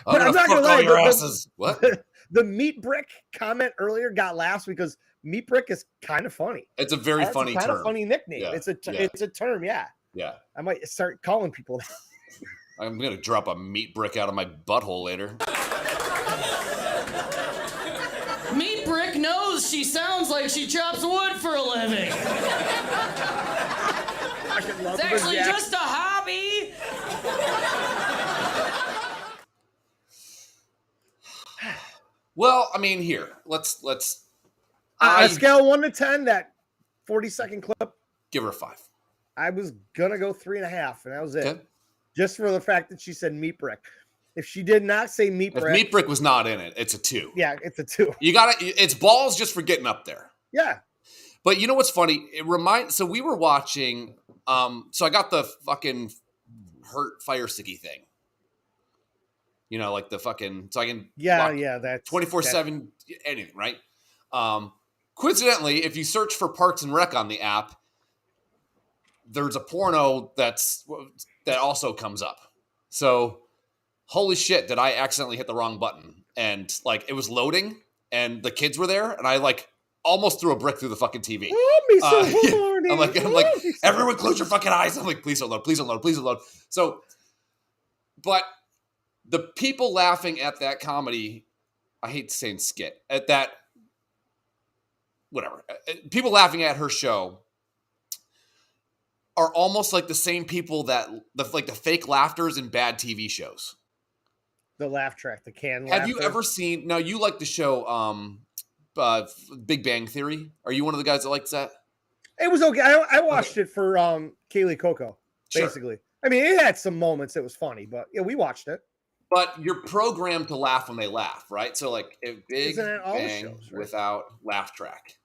I'm not gonna gonna fuck lie, all your the- asses. What? the meat brick comment earlier got laughs because meat brick is kind of funny. It's a very That's funny a kind term. of funny nickname. Yeah, It's a yeah. it's a term. Yeah, Yeah. I might start calling people that. I'm gonna drop a meat brick out of my butthole later. Meat Brick knows she sounds like she chops wood for a living. It's actually just a hobby. Well, I mean, here, let's On a scale of 1 to 10, that 40-second clip, give her a 5. I was gonna go 3.5, and that was it. Okay. Just for the fact that she said meat brick. If she did not say meat If brick, meat brick was not in it, it's a 2. yeah, it's a 2. You got it. It's balls just for getting up there. Yeah. But you know what's funny? So we were watching. So I got the fucking hurt fire sticky thing. Like the fucking so I can That's 24/7 anything, right? Coincidentally, if you search for Parks and Rec on the app, there's a porno that also comes up. So, holy shit, did I accidentally hit the wrong button? And like it was loading, and the kids were there, and I like almost threw a brick through the fucking TV. Oh, me so horny. I'm like, everyone close your fucking eyes. I'm like, please don't load, please don't load, please don't load. So, but the people laughing at that comedy, I hate saying skit, at that, whatever, people laughing at her show are almost like the same people that, the fake laughters in bad TV shows. The laugh track, the can Have laughter. you ever seen, now you like the show Big Bang Theory? Are you one of the guys that likes that? It was okay. I watched it for Kaylee Coco, Sure. basically. I mean, it had some moments that was funny, but yeah, we watched it. But you're programmed to laugh when they laugh, right? So like Big Isn't it all the Bang shows, right? without laugh track.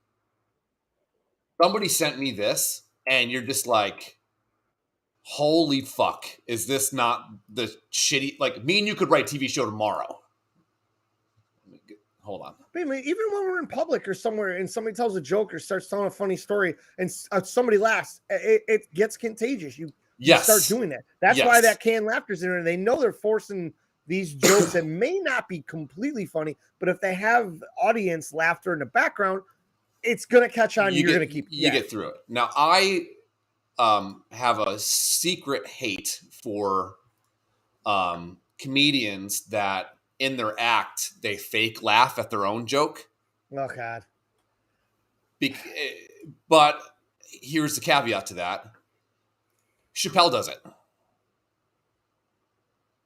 Somebody sent me this, and you're just like, holy fuck, is this not the shitty, like, me and you could write a TV show tomorrow. Hold on. I mean, even when we're in public or somewhere and somebody tells a joke or starts telling a funny story and somebody laughs, it gets contagious. You start doing that. That's why that canned laughter's in there. They know they're forcing these jokes that may not be completely funny, but if they have audience laughter in the background, it's going to catch on. You're going to keep. You get through it. Now, I have a secret hate for comedians that in their act, they fake laugh at their own joke. Oh, God. But here's the caveat to that. Chappelle does it.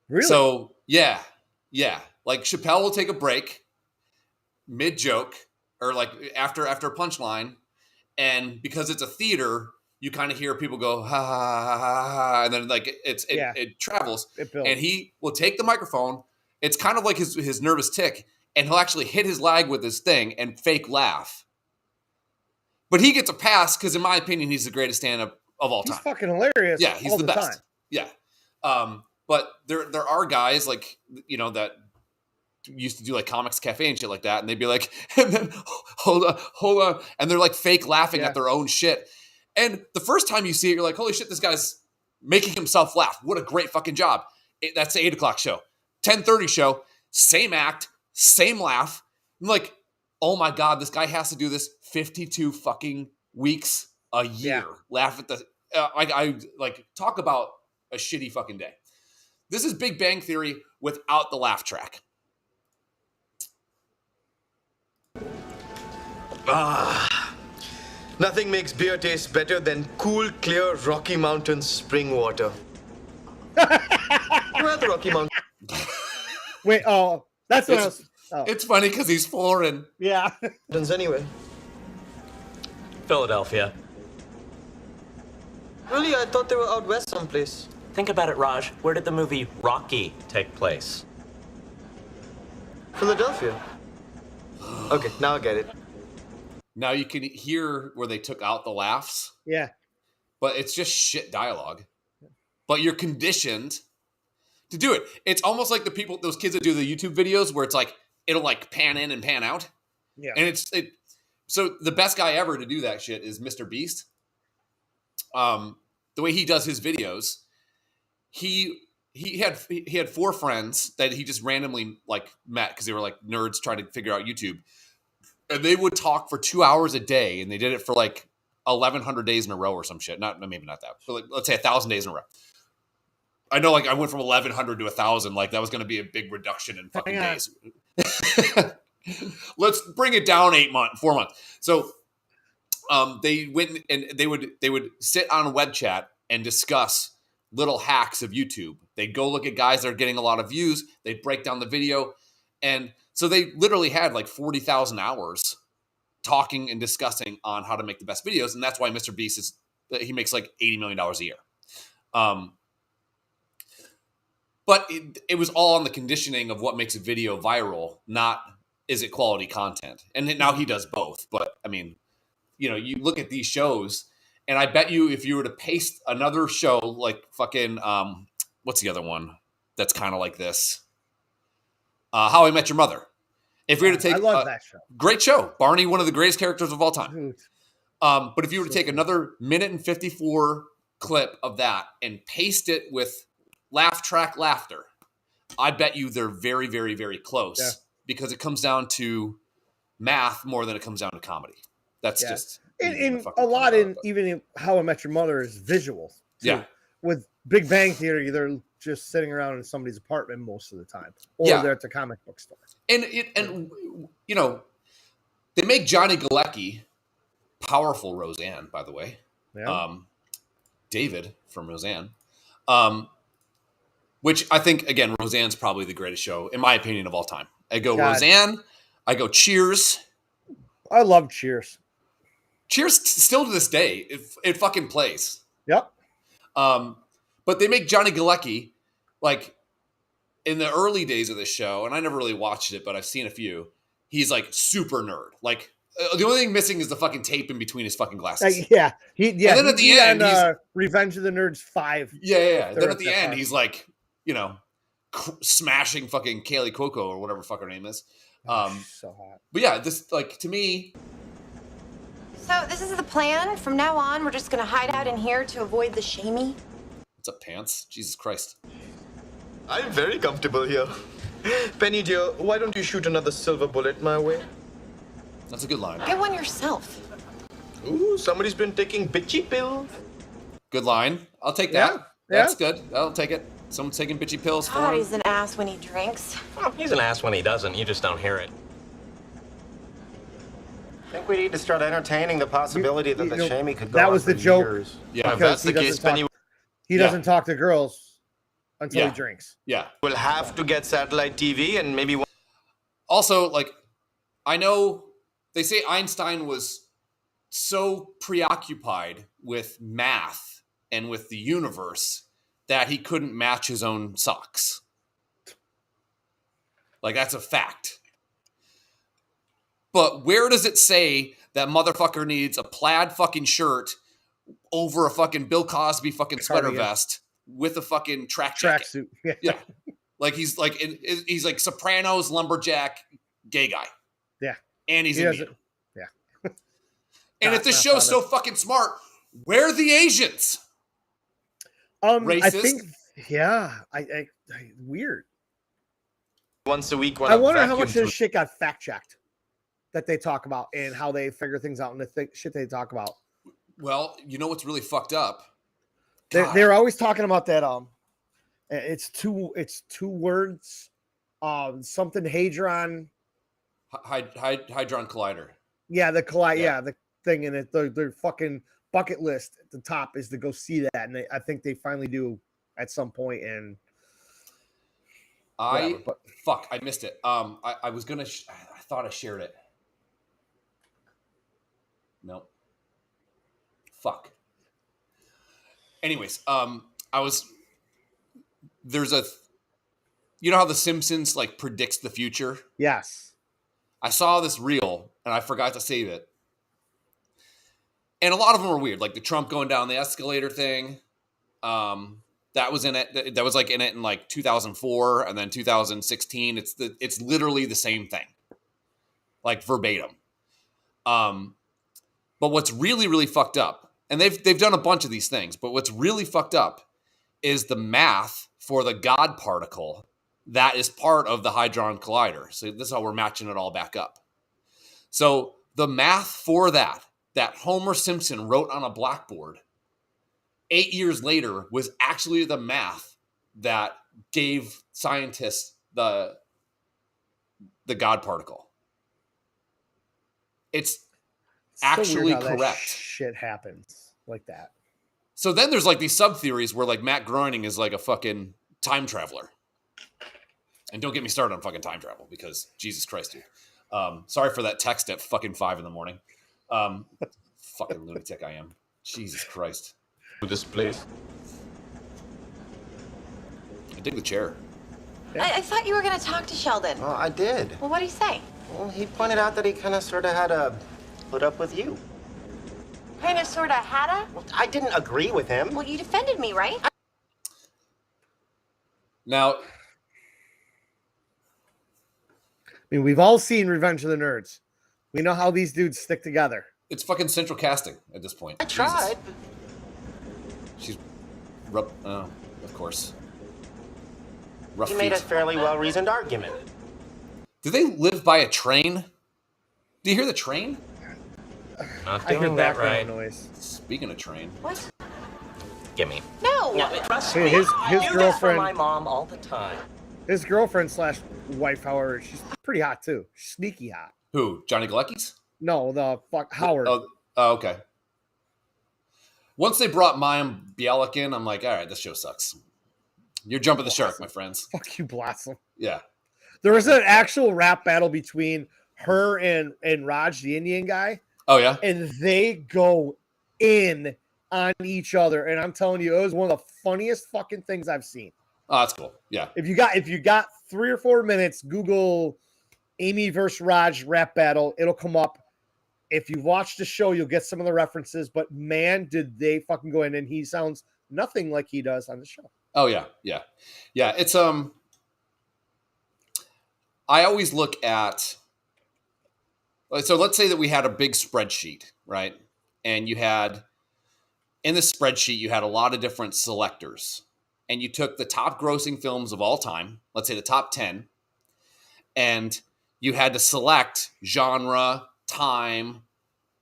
Really? So, yeah. Like, Chappelle will take a break mid-joke or, like, after a punchline. And because it's a theater, you kind of hear people go, ha, ha, ha, ha, ha. And then, like, it travels. It builds. And he will take the microphone. It's kind of like his nervous tick, and he'll actually hit his leg with his thing and fake laugh. But he gets a pass because, in my opinion, he's the greatest stand-up of all time. He's fucking hilarious. Yeah, he's all the best. time. Yeah. But there are guys like, that used to do like Comics Cafe and shit like that, and they'd be like, and then hold on, and they're like fake laughing at their own shit. And the first time you see it, you're like, holy shit, this guy's making himself laugh. What a great fucking job. That's the 8:00 show. 10:30 show, same act, same laugh. I'm like, oh my God, this guy has to do this 52 fucking weeks a year. Yeah. Laugh at the, I talk about a shitty fucking day. This is Big Bang Theory without the laugh track. Nothing makes beer taste better than cool, clear Rocky Mountain spring water. Where are the Rocky Mountains? Wait, that's what I was. Oh. It's funny because he's foreign. Yeah. Anyway. Philadelphia. Really? I thought they were out west someplace. Think about it, Raj. Where did the movie Rocky take place? Philadelphia. Okay, now I get it. Now you can hear where they took out the laughs. Yeah. But it's just shit dialogue. But you're conditioned to do it. It's almost like those kids that do the YouTube videos where it's like, it'll like pan in and pan out. Yeah. And so the best guy ever to do that shit is Mr. Beast. The way he does his videos, he had 4 friends that he just randomly like met because they were like nerds trying to figure out YouTube. And they would talk for 2 hours a day, and they did it for like 1,100 days in a row or some shit. Maybe not that, but like, let's say 1,000 days in a row. I know, like I went from 1,100 to 1,000. Like that was going to be a big reduction in fucking days. Let's bring it down 4 months. So they went and they would sit on a web chat and discuss little hacks of YouTube. They'd go look at guys that are getting a lot of views. They'd break down the video. And so they literally had like 40,000 hours talking and discussing on how to make the best videos. And that's why Mr. Beast he makes like $80 million a year. But it was all on the conditioning of what makes a video viral, not is it quality content. And now he does both. But I mean, you look at these shows, and I bet you if you were to paste another show like fucking, what's the other one that's kind of like this? How I Met Your Mother. If we were to take, I love that show. Great show. Barney, one of the greatest characters of all time. Dude. But if you were to take another 1:54 clip of that and paste it with laugh track laughter, I bet you they're very, very, very close because it comes down to math more than it comes down to comedy. That's just in a lot in even in How I Met Your Mother is visual. Too. Yeah. With Big Bang Theory, they're just sitting around in somebody's apartment most of the time, or they're at the comic book store. And you know, they make Johnny Galecki powerful Roseanne, by the way. Yeah. David from Roseanne. Which I think, again, Roseanne's probably the greatest show, in my opinion, of all time. I go Roseanne. I go Cheers. I love Cheers. Cheers still to this day. It fucking plays. Yep. But they make Johnny Galecki, like, in the early days of this show, and I never really watched it, but I've seen a few, he's, like, super nerd. Like, the only thing missing is the fucking tape in between his fucking glasses. Yeah. And then at the end, he's Revenge of the Nerds 5. Yeah. Then at the end, he's like, you know, smashing fucking Kaylee Cuoco or whatever fuck her name is. So hot. But yeah, this, like, to me. So this is the plan. From now on, we're just gonna hide out in here to avoid the shamey. What's up, pants? Jesus Christ. I'm very comfortable here. Penny dear, why don't you shoot another silver bullet my way? That's a good line. Get one yourself. Ooh, somebody's been taking bitchy pills. Good line. I'll take that. Yeah. That's good. I'll take it. Someone's taking bitchy pills for God, him. he's an ass when he drinks. Well, he's an ass when he doesn't. You just don't hear it. I think we need to start entertaining the possibility that the shamey could go that on was for the joke. years. Yeah, If that's the case, Penny He doesn't talk to girls until he drinks. Yeah. will have to get satellite TV and maybe. Also, like, I know they say Einstein was so preoccupied with math and with the universe that he couldn't match his own socks. Like, that's a fact. But where does it say that motherfucker needs a plaid fucking shirt over a fucking Bill Cosby fucking sweater Cardigan. vest with a fucking track jacket? Tracksuit. Yeah. Like he's like Sopranos lumberjack gay guy. Yeah. And he's He Indian. doesn't. Yeah. And if this show's so fucking smart, where are the Asians? Racist? I think, I weird. Once a week. I wonder how much of this shit got fact checked that they talk about and how they figure things out and the shit they talk about. Well, you know what's really fucked up? They're always talking about that. It's two words. Something hadron. Hadron Collider. Yeah, the collide. Yeah, the thing in it. Their fucking bucket list at the top is to go see that, and I think they finally do at some point. And I missed it. I was gonna. I thought I shared it. Nope. Fuck. Anyways, there's you know how The Simpsons like predicts the future? Yes. I saw this reel and I forgot to save it. And a lot of them were weird, like the Trump going down the escalator thing. That was in it. That was like in it in like 2004 and then 2016. It's literally the same thing, like verbatim. But what's really, really fucked up, and they've done a bunch of these things, but what's really fucked up is the math for the God particle that is part of the Hadron Collider. So this is how we're matching it all back up. So the math for that Homer Simpson wrote on a blackboard 8 years later was actually the math that gave scientists the God particle. It's actually so weird how correct. that shit happens like that. So then there's like these sub theories where like Matt Groening is like a fucking time traveler. And don't get me started on fucking time travel because Jesus Christ, dude. Sorry for that text at fucking 5 a.m. Fucking lunatic I am. Jesus Christ. This place. I dig the chair. I thought you were gonna talk to Sheldon. Well, I did. Well, what did he say? Well, he pointed out that he kind of sort of had a put up with you. Kinda, sorta, hadda? Well, I didn't agree with him. Well, you defended me, right? Now, I mean, we've all seen Revenge of the Nerds. We know how these dudes stick together. it's fucking central casting at this point. I tried. She's of course. Rough He made a feet. fairly well-reasoned argument. Do they live by a train? Do you hear the train? Not I hear doing that background right. noise. Speaking of train. What? Gimme. No. Trust Hey, me. his I do this for girlfriend- my mom all the time. His girlfriend / wife, however, she's pretty hot too. Sneaky hot. Who? Johnny Galecki's? No, the fuck Howard. Oh, okay. Once they brought Mayim Bialik in, I'm like, all right, this show sucks. You're jumping the shark, my friends. Fuck you, Blossom. Yeah. There was an actual rap battle between her and Raj, the Indian guy, Oh, yeah? and they go in on each other. And I'm telling you, it was one of the funniest fucking things I've seen. Oh, that's cool. Yeah. If you got 3 or 4 minutes, Google Amy versus Raj rap battle. It'll come up. If you watch the show, you'll get some of the references. But man, did they fucking go in, and he sounds nothing like he does on the show. Oh, yeah. Yeah. Yeah. It's, I always look at, so let's say that we had a big spreadsheet, right? And you had, in the spreadsheet, you had a lot of different selectors. And you took the top grossing films of all time, let's say the top 10, and you had to select genre, time,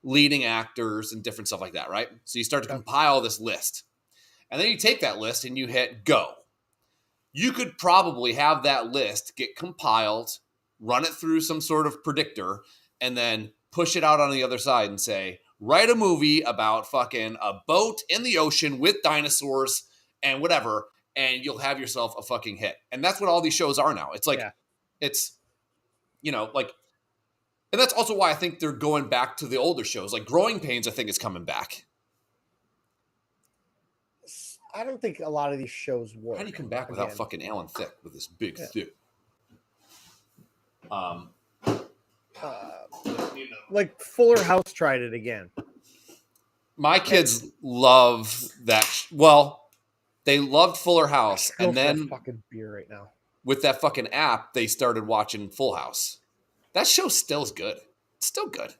leading actors, and different stuff like that, right? So you start to compile this list. And then you take that list and you hit go. You could probably have that list get compiled, run it through some sort of predictor, and then push it out on the other side and say, write a movie about fucking a boat in the ocean with dinosaurs and whatever, and you'll have yourself a fucking hit. And that's what all these shows are now. It's like, it's, you know, like, and that's also why I think they're going back to the older shows. Like Growing Pains, I think, is coming back. I don't think a lot of these shows work. How do you come back without fucking Alan Thicke with this big thick? Like Fuller House tried it again. My kids love that. Well, they loved Fuller House, Go and for a then fucking beer right now. with that fucking app, they started watching Full House. That show still is good. It's still good.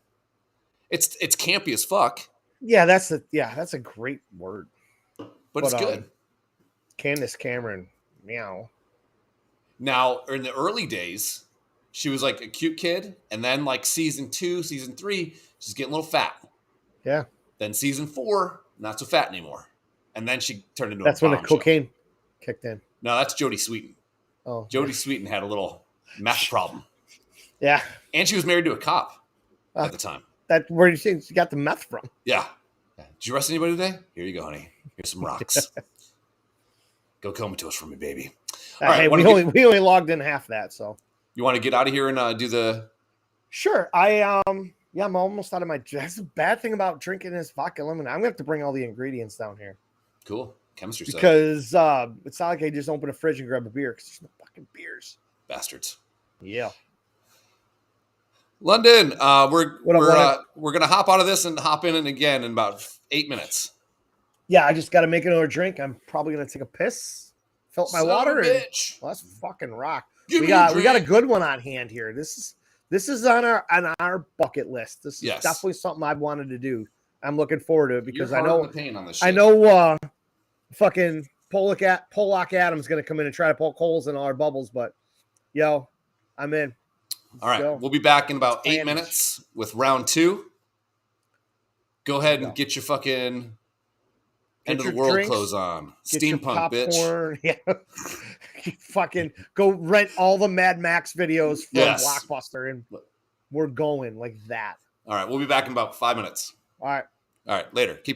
It's campy as fuck, Yeah, that's a great word. but it's good. Candace Cameron, meow. Now, in the early days, she was like a cute kid, and then like season 2, season 3, she's getting a little fat. Yeah, Then season 4, not so fat anymore, and then she turned into. that's a when the bombshell. cocaine kicked in. No, that's Jodie Sweetin. Oh, Jodie Sweetin had a little meth problem, yeah. and she was married to a cop at the time. That where do you think she got the meth from? Yeah. Did you arrest anybody today? Here you go, honey. Here's some rocks. Go comatose for me, baby. All right, Hey, we only logged in half that, so you want to get out of here and do the? sure. I'm almost out of my. That's the bad thing about drinking this vodka lemon. I'm gonna have to bring all the ingredients down here Cool chemistry stuff. because it's not like I just open a fridge and grab a beer because there's no fucking beers. Bastards. Yeah. London, we're London? gonna hop out of this and hop in again in about 8 minutes. Yeah, I just got to make another drink. I'm probably gonna take a piss, fill up my Son of a water, and bitch. well, that's fucking rock. Give We me a got a drink. good one on hand here. This is on our bucket list. This is Yes. definitely something I've wanted to do. I'm looking forward to it because You're I hard know in the pain on this I shit. know fucking Pollock Adam's gonna come in and try to poke holes in all our bubbles, but yo, I'm in. All right, go. we'll be back in about 8 Spanish. minutes with round 2. Go ahead and Go. get your fucking end of your the world drinks, clothes on. Get your Steampunk, bitch. popcorn. Yeah. Fucking go rent all the Mad Max videos from Yes. Blockbuster, and we're going like that. All right, we'll be back in about 5 minutes. All right. All right, later. Keep